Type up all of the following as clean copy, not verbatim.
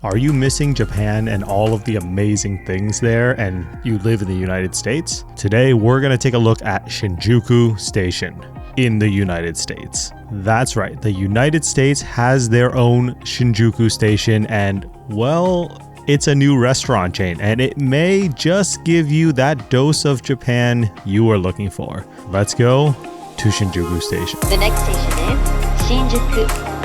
Are you missing Japan and all of the amazing things there and you live in the United States? Today, we're going to take a look at Shinjuku Station in the United States. That's right, the United States has their own Shinjuku Station and, well, it's a new restaurant chain and it may just give you that dose of Japan you were looking for. Let's go to Shinjuku Station. The next station is Shinjuku.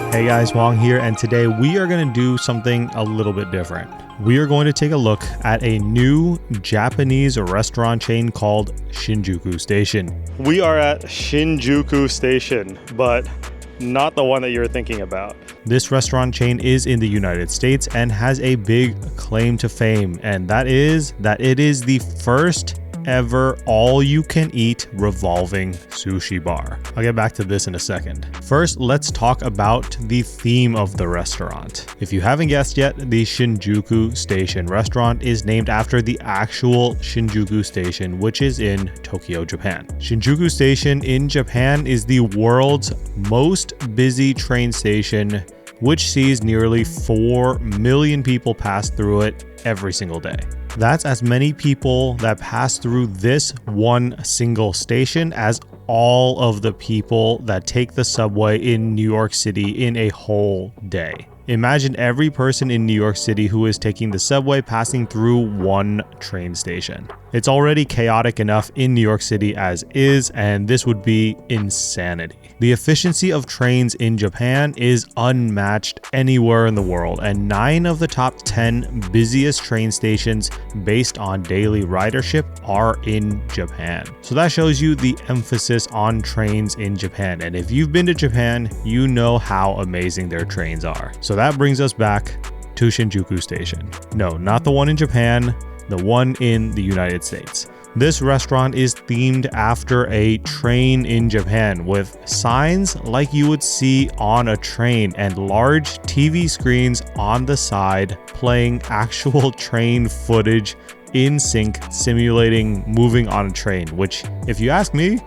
Hey guys, Hoang here, and today we are going to do something a little bit different. We are going to take a look at a new Japanese restaurant chain called Shinjuku Station. We are at Shinjuku Station, but not the one that you're thinking about. This restaurant chain is in the United States and has a big claim to fame, and that is that it is the first ever all-you-can-eat revolving sushi bar. I'll get back to this in a second. First, let's talk about the theme of the restaurant. If you haven't guessed yet, the Shinjuku Station restaurant is named after the actual Shinjuku Station, which is in Tokyo, Japan. Shinjuku Station in Japan is the world's most busy train station, which sees nearly 4 million people pass through it every single day. That's as many people that pass through this one single station as all of the people that take the subway in New York City in a whole day. Imagine every person in New York City who is taking the subway passing through one train station. It's already chaotic enough in New York City as is, and this would be insanity. The efficiency of trains in Japan is unmatched anywhere in the world, and 9 of the top 10 busiest train stations based on daily ridership are in Japan. So that shows you the emphasis on trains in Japan, and if you've been to Japan, you know how amazing their trains are. So that brings us back to Shinjuku Station. No, not the one in Japan, the one in the United States. This restaurant is themed after a train in Japan with signs like you would see on a train and large TV screens on the side playing actual train footage in sync, simulating moving on a train, which, if you ask me,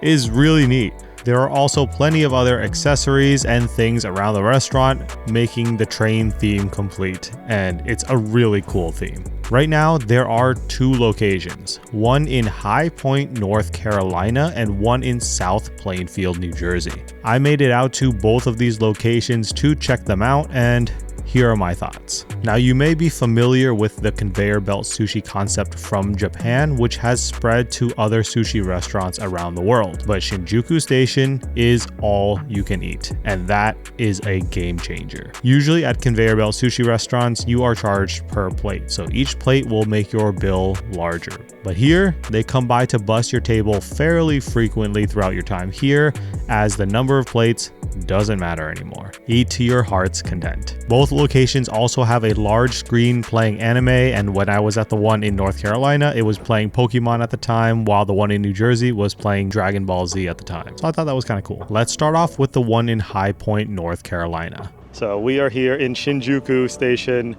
is really neat. There are also plenty of other accessories and things around the restaurant, making the train theme complete, and it's a really cool theme. Right now, there are 2 locations, one in High Point, North Carolina, and one in South Plainfield, New Jersey. I made it out to both of these locations to check them out, and here are my thoughts. Now, you may be familiar with the conveyor belt sushi concept from Japan, which has spread to other sushi restaurants around the world. But Shinjuku Station is all you can eat, and that is a game changer. Usually at conveyor belt sushi restaurants, you are charged per plate, so each plate will make your bill larger. But here, they come by to bust your table fairly frequently throughout your time here, as the number of plates doesn't matter anymore. Eat to your heart's content. Both locations also have a large screen playing anime, and when I was at the one in North Carolina, it was playing Pokemon at the time, while the one in New Jersey was playing Dragon Ball Z at the time. So I thought that was kind of cool. Let's start off with the one in High Point, North Carolina. So we are here in Shinjuku Station,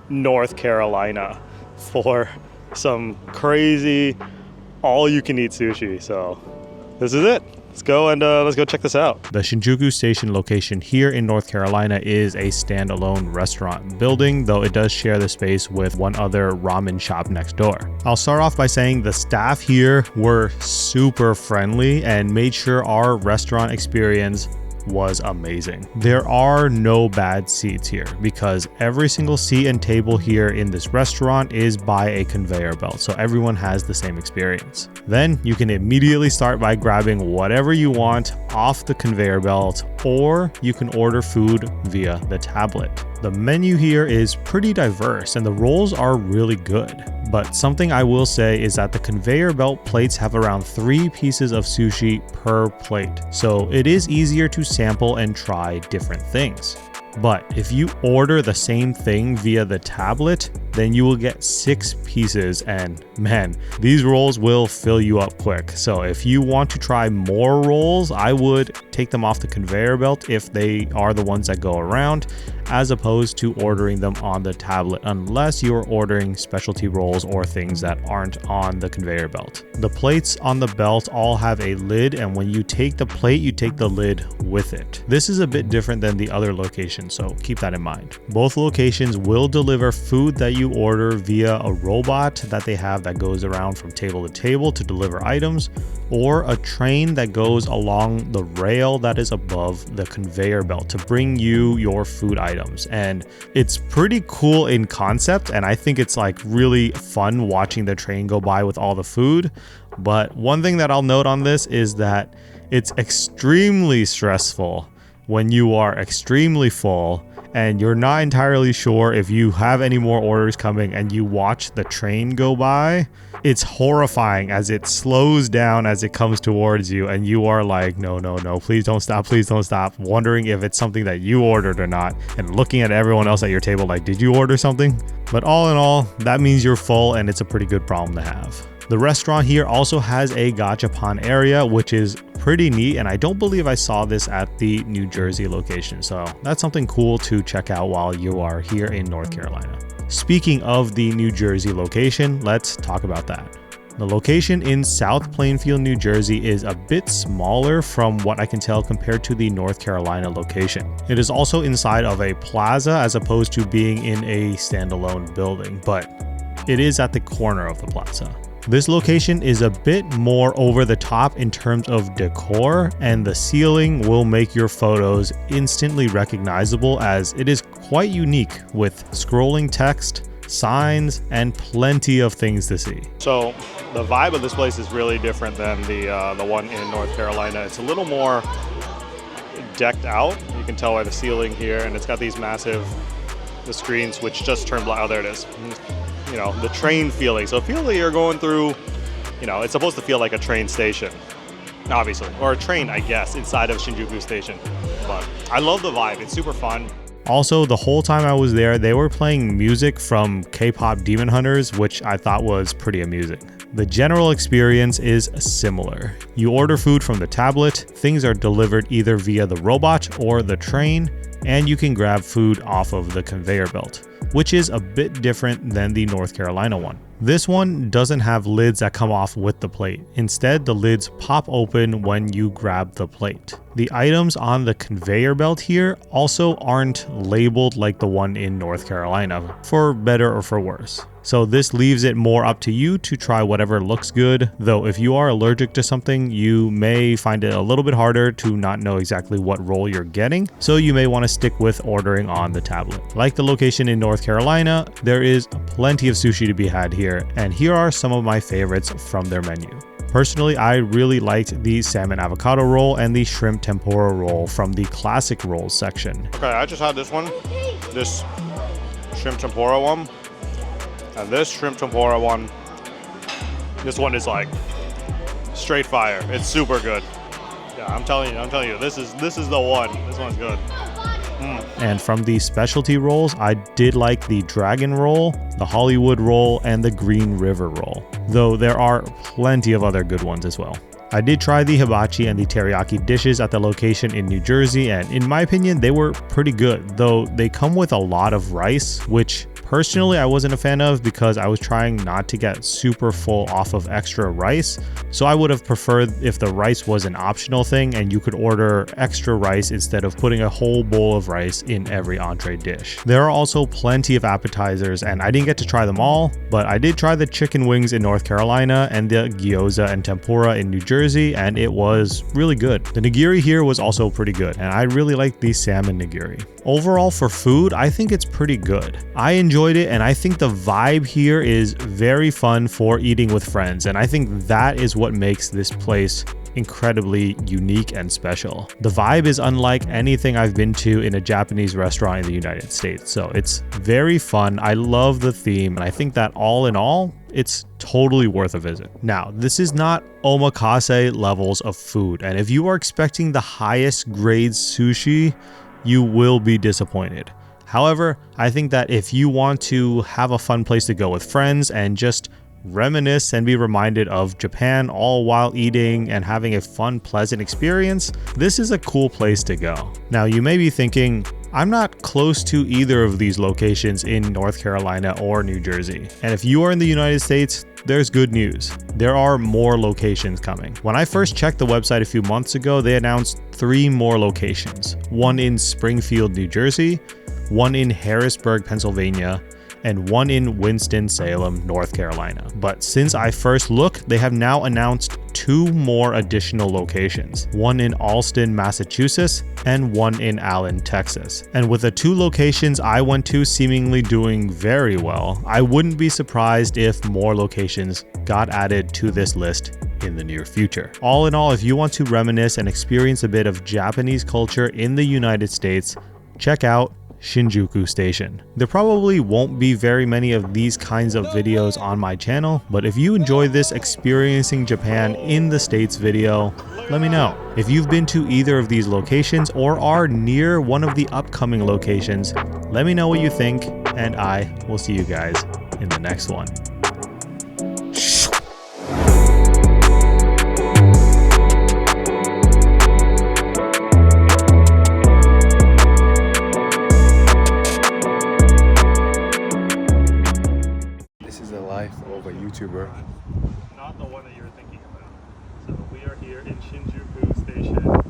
North Carolina for some crazy all-you-can-eat sushi. So this is it. Let's go check this out. The Shinjuku Station location here in North Carolina is a standalone restaurant building, though it does share the space with one other ramen shop next door. I'll start off by saying the staff here were super friendly and made sure our restaurant experience was amazing. There are no bad seats here because every single seat and table here in this restaurant is by a conveyor belt, so everyone has the same experience. Then you can immediately start by grabbing whatever you want off the conveyor belt, or you can order food via the tablet. The menu here is pretty diverse and the rolls are really good. But something I will say is that the conveyor belt plates have around 3 pieces of sushi per plate, so it is easier to sample and try different things. But if you order the same thing via the tablet, then you will get 6 pieces, and man, these rolls will fill you up quick. So if you want to try more rolls, I would take them off the conveyor belt if they are the ones that go around, as opposed to ordering them on the tablet unless you're ordering specialty rolls or things that aren't on the conveyor belt. The plates on the belt all have a lid, and when you take the plate, you take the lid with it. This is a bit different than the other locations, so keep that in mind. Both locations will deliver food that you order via a robot that they have that goes around from table to table to deliver items, or a train that goes along the rail that is above the conveyor belt to bring you your food items. And it's pretty cool in concept, and I think it's like really fun watching the train go by with all the food. But one thing that I'll note on this is that it's extremely stressful when you are extremely full and you're not entirely sure if you have any more orders coming and you watch the train go by. It's horrifying as it slows down as it comes towards you, and you are like, no, please don't stop, wondering if it's something that you ordered or not, and looking at everyone else at your table like, did you order something? But all in all, that means you're full, and it's a pretty good problem to have. The restaurant here also has a gachapon area, which is pretty neat, and I don't believe I saw this at the New Jersey location, so that's something cool to check out while you are here in North Carolina. Speaking of the New Jersey location, let's talk about that. The location in South Plainfield, New Jersey is a bit smaller from what I can tell compared to the North Carolina location. It is also inside of a plaza as opposed to being in a standalone building, but it is at the corner of the plaza. This location is a bit more over the top in terms of decor, and the ceiling will make your photos instantly recognizable as it is quite unique with scrolling text, signs, and plenty of things to see. So the vibe of this place is really different than the one in North Carolina. It's a little more decked out. You can tell by the ceiling here, and it's got these massive screens which just turn black. Oh, there it is. You know, the train feeling. So feel like you're going through, you know, it's supposed to feel like a train station, obviously, or a train, I guess, inside of Shinjuku Station. But I love the vibe. It's super fun. Also, the whole time I was there, they were playing music from K-pop Demon Hunters, which I thought was pretty amusing. The general experience is similar. You order food from the tablet, things are delivered either via the robot or the train, and you can grab food off of the conveyor belt, which is a bit different than the North Carolina one. This one doesn't have lids that come off with the plate. Instead, the lids pop open when you grab the plate. The items on the conveyor belt here also aren't labeled like the one in North Carolina, for better or for worse. So this leaves it more up to you to try whatever looks good, though if you are allergic to something, you may find it a little bit harder to not know exactly what roll you're getting, so you may want to stick with ordering on the tablet. Like the location in North Carolina, there is plenty of sushi to be had here, and here are some of my favorites from their menu. Personally, I really liked the salmon avocado roll and the shrimp tempura roll from the classic rolls section. Okay, I just had this one, this shrimp tempura one. And this shrimp tempura one, this one is like straight fire. It's super good. Yeah, I'm telling you, this is the one. This one's good. And from the specialty rolls, I did like the dragon roll, the Hollywood roll, and the Green River roll, though there are plenty of other good ones as well. I did try the hibachi and the teriyaki dishes at the location in New Jersey, and in my opinion, they were pretty good, though they come with a lot of rice, which personally I wasn't a fan of because I was trying not to get super full off of extra rice. So I would have preferred if the rice was an optional thing and you could order extra rice instead of putting a whole bowl of rice in every entree dish. There are also plenty of appetizers, and I didn't get to try them all, but I did try the chicken wings in North Carolina and the gyoza and tempura in New Jersey, and it was really good. The nigiri here was also pretty good, and I really liked the salmon nigiri. Overall, for food, I think it's pretty good. I enjoyed it, and I think the vibe here is very fun for eating with friends, and I think that is what makes this place incredibly unique and special. The vibe is unlike anything I've been to in a Japanese restaurant in the United States, so it's very fun. I love the theme, and I think that all in all, it's totally worth a visit. Now, this is not omakase levels of food, and if you are expecting the highest grade sushi, you will be disappointed. However, I think that if you want to have a fun place to go with friends and just reminisce and be reminded of Japan all while eating and having a fun, pleasant experience, this is a cool place to go. Now, you may be thinking, I'm not close to either of these locations in North Carolina or New Jersey. And if you are in the United States, there's good news. There are more locations coming. When I first checked the website a few months ago, they announced 3 more locations. One in Springfield, New Jersey, one in Harrisburg, Pennsylvania, and one in Winston-Salem, North Carolina. But since I first looked, they have now announced 2 more additional locations, one in Allston, Massachusetts, and one in Allen, Texas. And with the 2 locations I went to seemingly doing very well, I wouldn't be surprised if more locations got added to this list in the near future. All in all, if you want to reminisce and experience a bit of Japanese culture in the United States, check out Shinjuku Station. There probably won't be very many of these kinds of videos on my channel, but if you enjoy this experiencing Japan in the States video, let me know. If you've been to either of these locations or are near one of the upcoming locations, let me know what you think, and I will see you guys in the next one. Of a YouTuber. Not the one that you're thinking about. So we are here in Shinjuku Station.